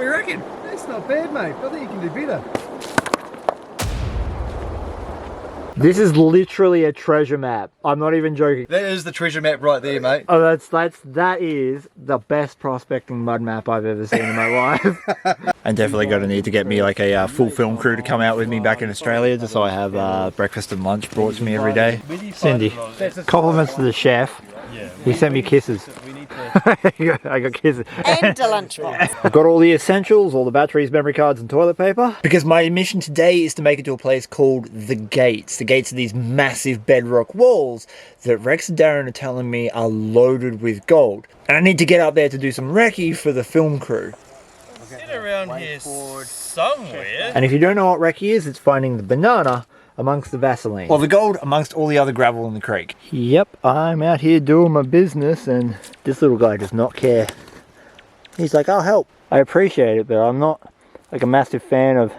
do you reckon? That's not bad, mate. I think you can do better. This is literally a treasure map. I'm not even joking. That is the treasure map right there, mate. Oh, that is the best prospecting mud map I've ever seen in my life. I'm definitely going to need to get me like a full film crew to come out with me back in Australia, just so I have breakfast and lunch brought to me every day. Cindy, compliments to the chef. He sent me kisses. I got kisses. And a lunchbox. I've got all the essentials, all the batteries, memory cards and toilet paper. Because my mission today is to make it to a place called The Gates. The Gates are these massive bedrock walls that Rex and Darren are telling me are loaded with gold. And I need to get up there to do some recce for the film crew. It's around here somewhere. And if you don't know what recce is, it's finding the banana amongst the Vaseline. Or the gold amongst all the other gravel in the creek. Yep, I'm out here doing my business and this little guy does not care. He's like, I'll help. I appreciate it, but I'm not like a massive fan of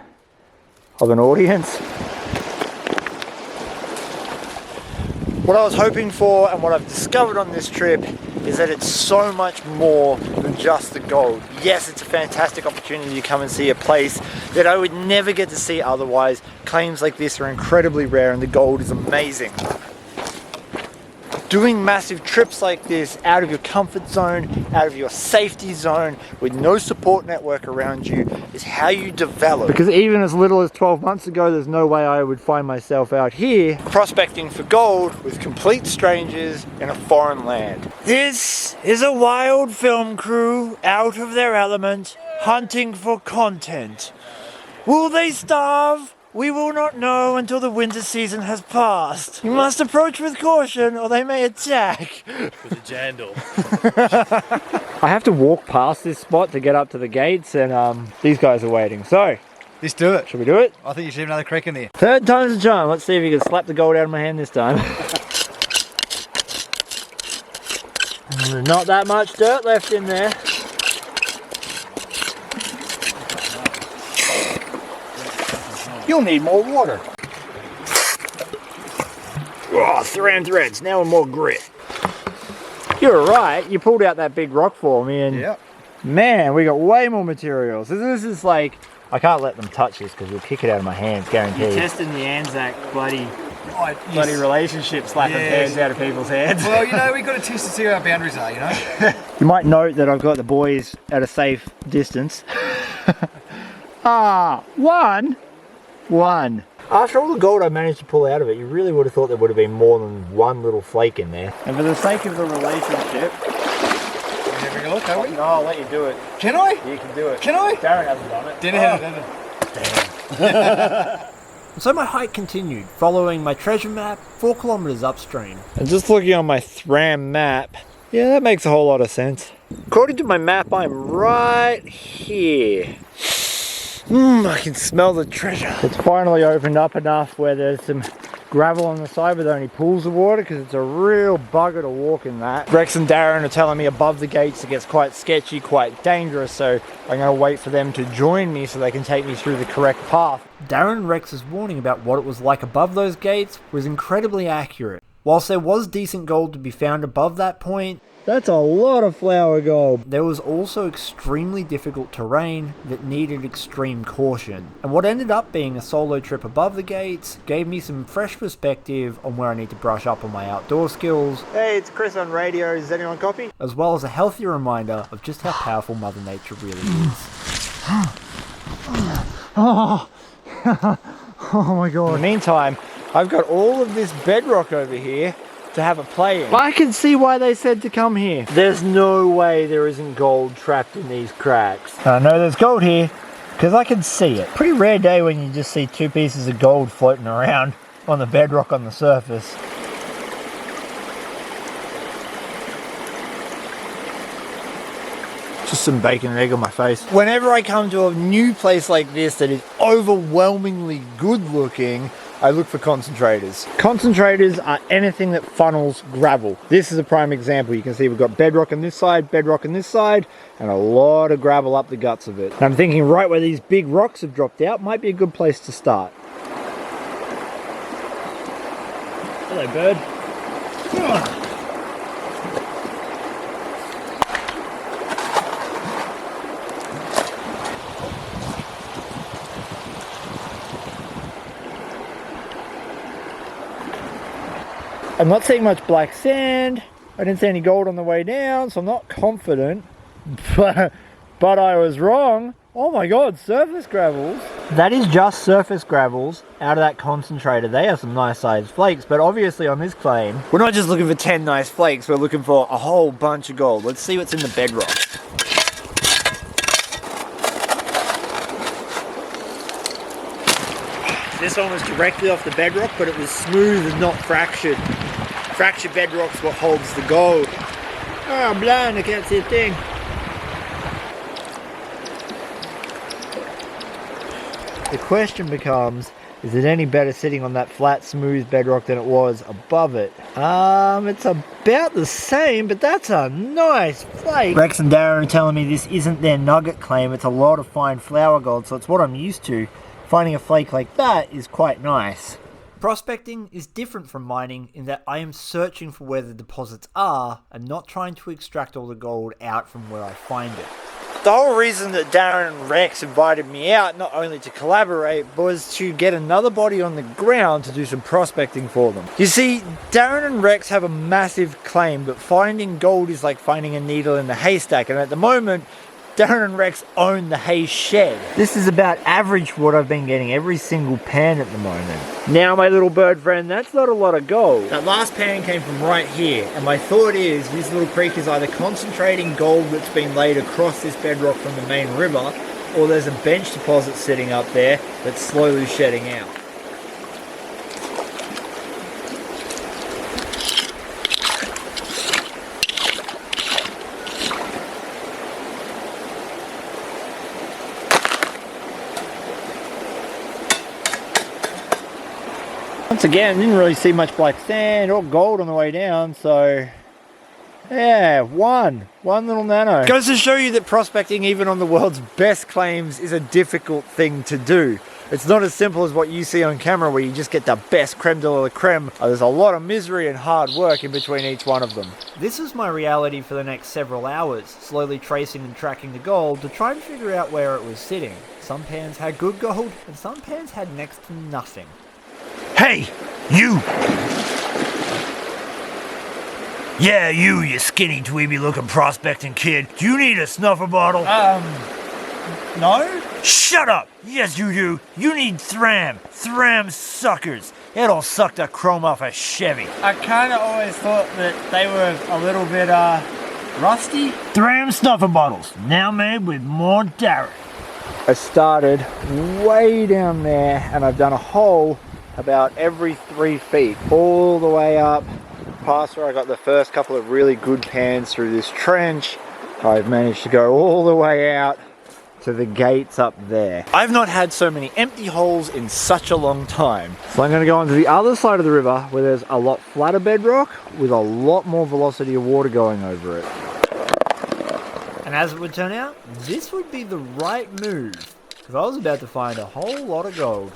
an audience. What I was hoping for and what I've discovered on this trip is that it's so much more than just the gold. Yes, it's a fantastic opportunity to come and see a place that I would never get to see otherwise. Claims like this are incredibly rare and the gold is amazing. Doing massive trips like this out of your comfort zone, out of your safety zone, with no support network around you, is how you develop. Because even as little as 12 months ago, there's no way I would find myself out here prospecting for gold with complete strangers in a foreign land. This is a wild film crew out of their element, hunting for content. Will they starve? We will not know until the winter season has passed. You must approach with caution or they may attack. With a jandal. I have to walk past this spot to get up to the gates and these guys are waiting. So, Let's do it. should we do it? I think you should have another crack in there. Third time's a charm. Let's see if you can slap the gold out of my hand this time. There's not that much dirt left in there. You'll need more water. Oh, Saran threads, now with more grit. You're right, you pulled out that big rock for me and Yep. man, we got way more materials. So this is like, I can't let them touch this because we'll kick it out of my hands, guaranteed. You're testing the Anzac bloody relationship, slapping hands out of people's hands. Well, you know, we've got to test to see where our boundaries are, you know? You might note that I've got the boys at a safe distance. One. After all the gold I managed to pull out of it, you really would have thought there would have been more than one little flake in there. And for the sake of the relationship... Have a look, are we? No, I'll let you do it. Can I? You can do it. Can I? Darren hasn't done it. Didn't have it. So my hike continued, following my treasure map 4 kilometers upstream. And just looking on my Thram map, yeah, that makes a whole lot of sense. According to my map, I'm right here. I can smell the treasure. It's finally opened up enough where there's some gravel on the side with only pools of water because it's a real bugger to walk in that. Rex and Darren are telling me above the gates it gets quite sketchy, quite dangerous, so I'm going to wait for them to join me so they can take me through the correct path. Darren and Rex's warning about what it was like above those gates was incredibly accurate. Whilst there was decent gold to be found above that point, that's a lot of flour gold. There was also extremely difficult terrain that needed extreme caution. And what ended up being a solo trip above the gates gave me some fresh perspective on where I need to brush up on my outdoor skills. Hey, it's Chris on radio. Does anyone copy? As well as a healthy reminder of just how powerful Mother Nature really is. Oh my god. In the meantime, I've got all of this bedrock over here to have a play in. I can see why they said to come here. There's no way there isn't gold trapped in these cracks. I know there's gold here because I can see it. Pretty rare day when you just see 2 pieces of gold floating around on the bedrock on the surface. Just some bacon and egg on my face. Whenever I come to a new place like this that is overwhelmingly good looking, I look for concentrators. Concentrators are anything that funnels gravel. This is a prime example. You can see we've got bedrock on this side, bedrock on this side, and a lot of gravel up the guts of it. And I'm thinking right where these big rocks have dropped out might be a good place to start. Hello, bird. I'm not seeing much black sand. I didn't see any gold on the way down, so I'm not confident. But I was wrong. Oh my god, surface gravels. That is just surface gravels out of that concentrator. They have some nice sized flakes, but obviously on this claim, we're not just looking for 10 nice flakes, we're looking for a whole bunch of gold. Let's see what's in the bedrock. This one was directly off the bedrock, but it was smooth and not fractured. Fractured bedrock's what holds the gold. Oh, I'm blind, I can't see a thing. The question becomes, is it any better sitting on that flat, smooth bedrock than it was above it? It's about the same, but that's a nice flake. Rex and Darren are telling me this isn't their nugget claim, it's a lot of fine flour gold, so it's what I'm used to. Finding a flake like that is quite nice. Prospecting is different from mining in that I am searching for where the deposits are and not trying to extract all the gold out from where I find it. The whole reason that Darren and Rex invited me out, not only to collaborate, was to get another body on the ground to do some prospecting for them. You see, Darren and Rex have a massive claim, but finding gold is like finding a needle in the haystack, and at the moment, Darren and Rex own the hay shed. This is about average for what I've been getting every single pan at the moment. Now, my little bird friend, that's not a lot of gold. That last pan came from right here, and my thought is this little creek is either concentrating gold that's been laid across this bedrock from the main river, or there's a bench deposit sitting up there that's slowly shedding out. Once again, didn't really see much black sand or gold on the way down, so yeah, one little nano. Goes to show you that prospecting, even on the world's best claims, is a difficult thing to do. It's not as simple as what you see on camera where you just get the best creme de la creme. There's a lot of misery and hard work in between each one of them. This is my reality for the next several hours, slowly tracing and tracking the gold to try and figure out where it was sitting. Some pans had good gold and some pans had next to nothing. Hey, you! Yeah, you skinny dweeby looking prospecting kid. Do you need a snuffer bottle? No? Shut up! Yes, you do. You need Thram. Thram suckers. It'll suck the chrome off a Chevy. I kind of always thought that they were a little bit, rusty. Thram snuffer bottles, now made with more Darren. I started way down there and I've done a hole about every 3 feet, all the way up past where I got the first couple of really good pans through this trench. I've managed to go all the way out to the gates up there. I've not had so many empty holes in such a long time. So I'm going to go onto the other side of the river where there's a lot flatter bedrock with a lot more velocity of water going over it. And as it would turn out, this would be the right move, because I was about to find a whole lot of gold.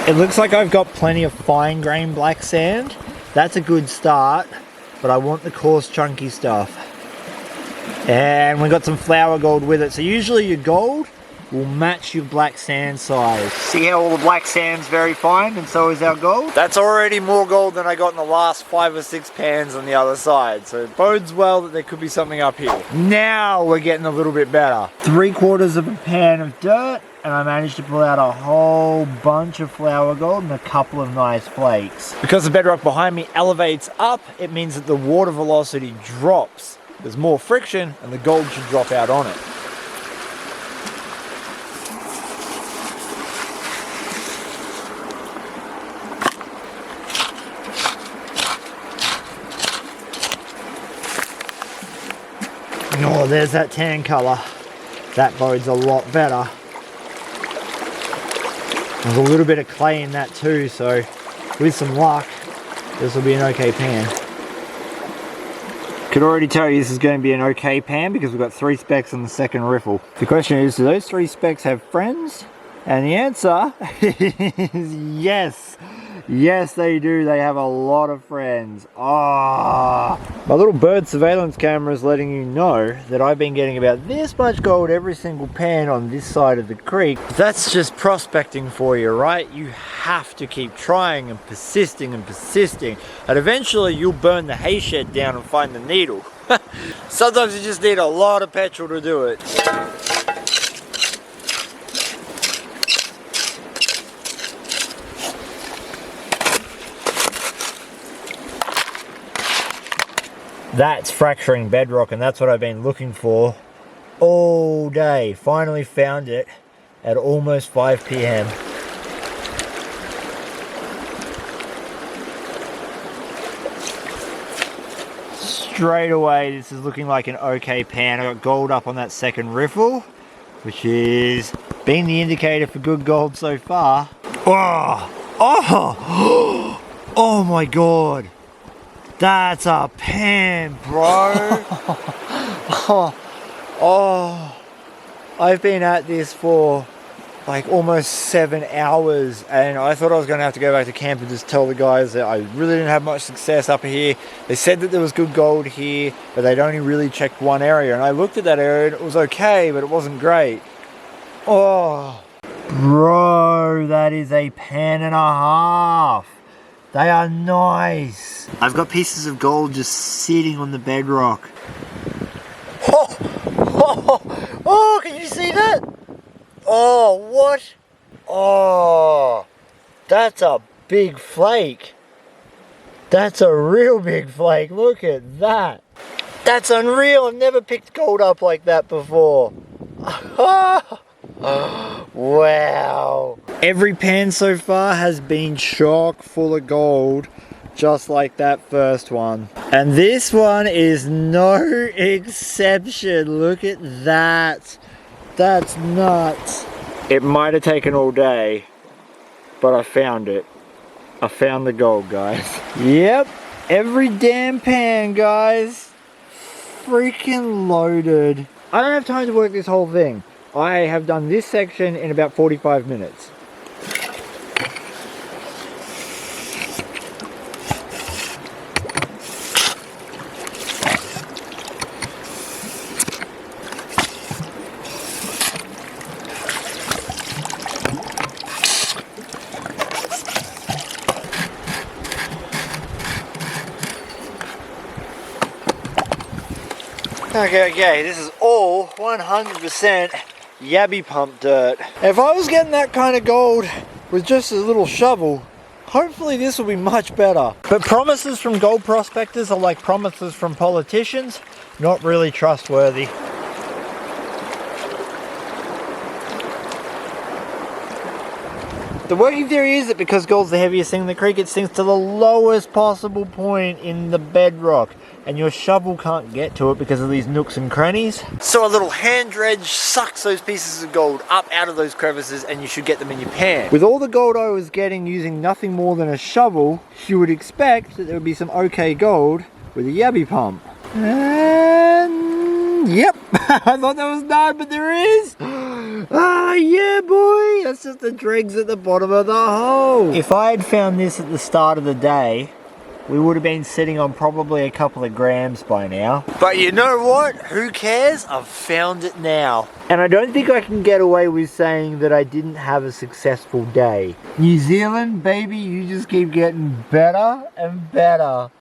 It looks like I've got plenty of fine grained black sand. That's a good start, but I want the coarse chunky stuff. And we got some flour gold with it. So usually your gold will match your black sand size. See how all the black sand's very fine and so is our gold? That's already more gold than I got in the last 5 or 6 pans on the other side. So it bodes well that there could be something up here. Now we're getting a little bit better. 3/4 of a pan of dirt, and I managed to pull out a whole bunch of flour gold and a couple of nice flakes. Because the bedrock behind me elevates up, it means that the water velocity drops. There's more friction and the gold should drop out on it. Oh, there's that tan colour. That bodes a lot better. There's a little bit of clay in that too, so with some luck, this will be an okay pan. Could already tell you this is going to be an okay pan because we've got 3 specks on the second riffle. The question is, do those 3 specks have friends? And the answer is yes. Yes, they do. They have a lot of friends. Ah, my little bird surveillance camera is letting you know that I've been getting about this much gold every single pan on this side of the creek. That's just prospecting for you, right? You have to keep trying and persisting, and eventually you'll burn the hay shed down and find the needle. Sometimes you just need a lot of petrol to do it. That's fracturing bedrock, and that's what I've been looking for all day. Finally found it at almost 5 p.m. Straight away, this is looking like an okay pan. I got gold up on that second riffle, which is been the indicator for good gold so far. Oh my god. That's a pan, bro. I've been at this for like almost 7 hours, and I thought I was going to have to go back to camp and just tell the guys that I really didn't have much success up here. They said that there was good gold here, but they'd only really checked one area, and I looked at that area and it was okay, but it wasn't great. Oh, bro, that is a pan and a half. They are nice. I've got pieces of gold just sitting on the bedrock. Oh, can you see that? Oh, what? Oh, that's a big flake. That's a real big flake. Look at that. That's unreal. I've never picked gold up like that before. Wow. Every pan so far has been chock full of gold, just like that first one. And this one is no exception. Look at that. That's nuts. It might have taken all day, but I found it. I found the gold, guys. Yep, every damn pan, guys. Freaking loaded. I don't have time to work this whole thing. I have done this section in about 45 minutes. Okay, this is all 100% yabby pump dirt. If I was getting that kind of gold with just a little shovel, hopefully this will be much better. But promises from gold prospectors are like promises from politicians, not really trustworthy. The working theory is that because gold's the heaviest thing in the creek, it sinks to the lowest possible point in the bedrock, and your shovel can't get to it because of these nooks and crannies. So a little hand dredge sucks those pieces of gold up out of those crevices, and you should get them in your pan. With all the gold I was getting using nothing more than a shovel, you would expect that there would be some okay gold with a yabby pump. And yep, I thought there was none, but there is. Ah, yeah, boy, that's just the dregs at the bottom of the hole. If I had found this at the start of the day, we would have been sitting on probably a couple of grams by now. But you know what? Who cares? I've found it now. And I don't think I can get away with saying that I didn't have a successful day. New Zealand, baby, you just keep getting better and better.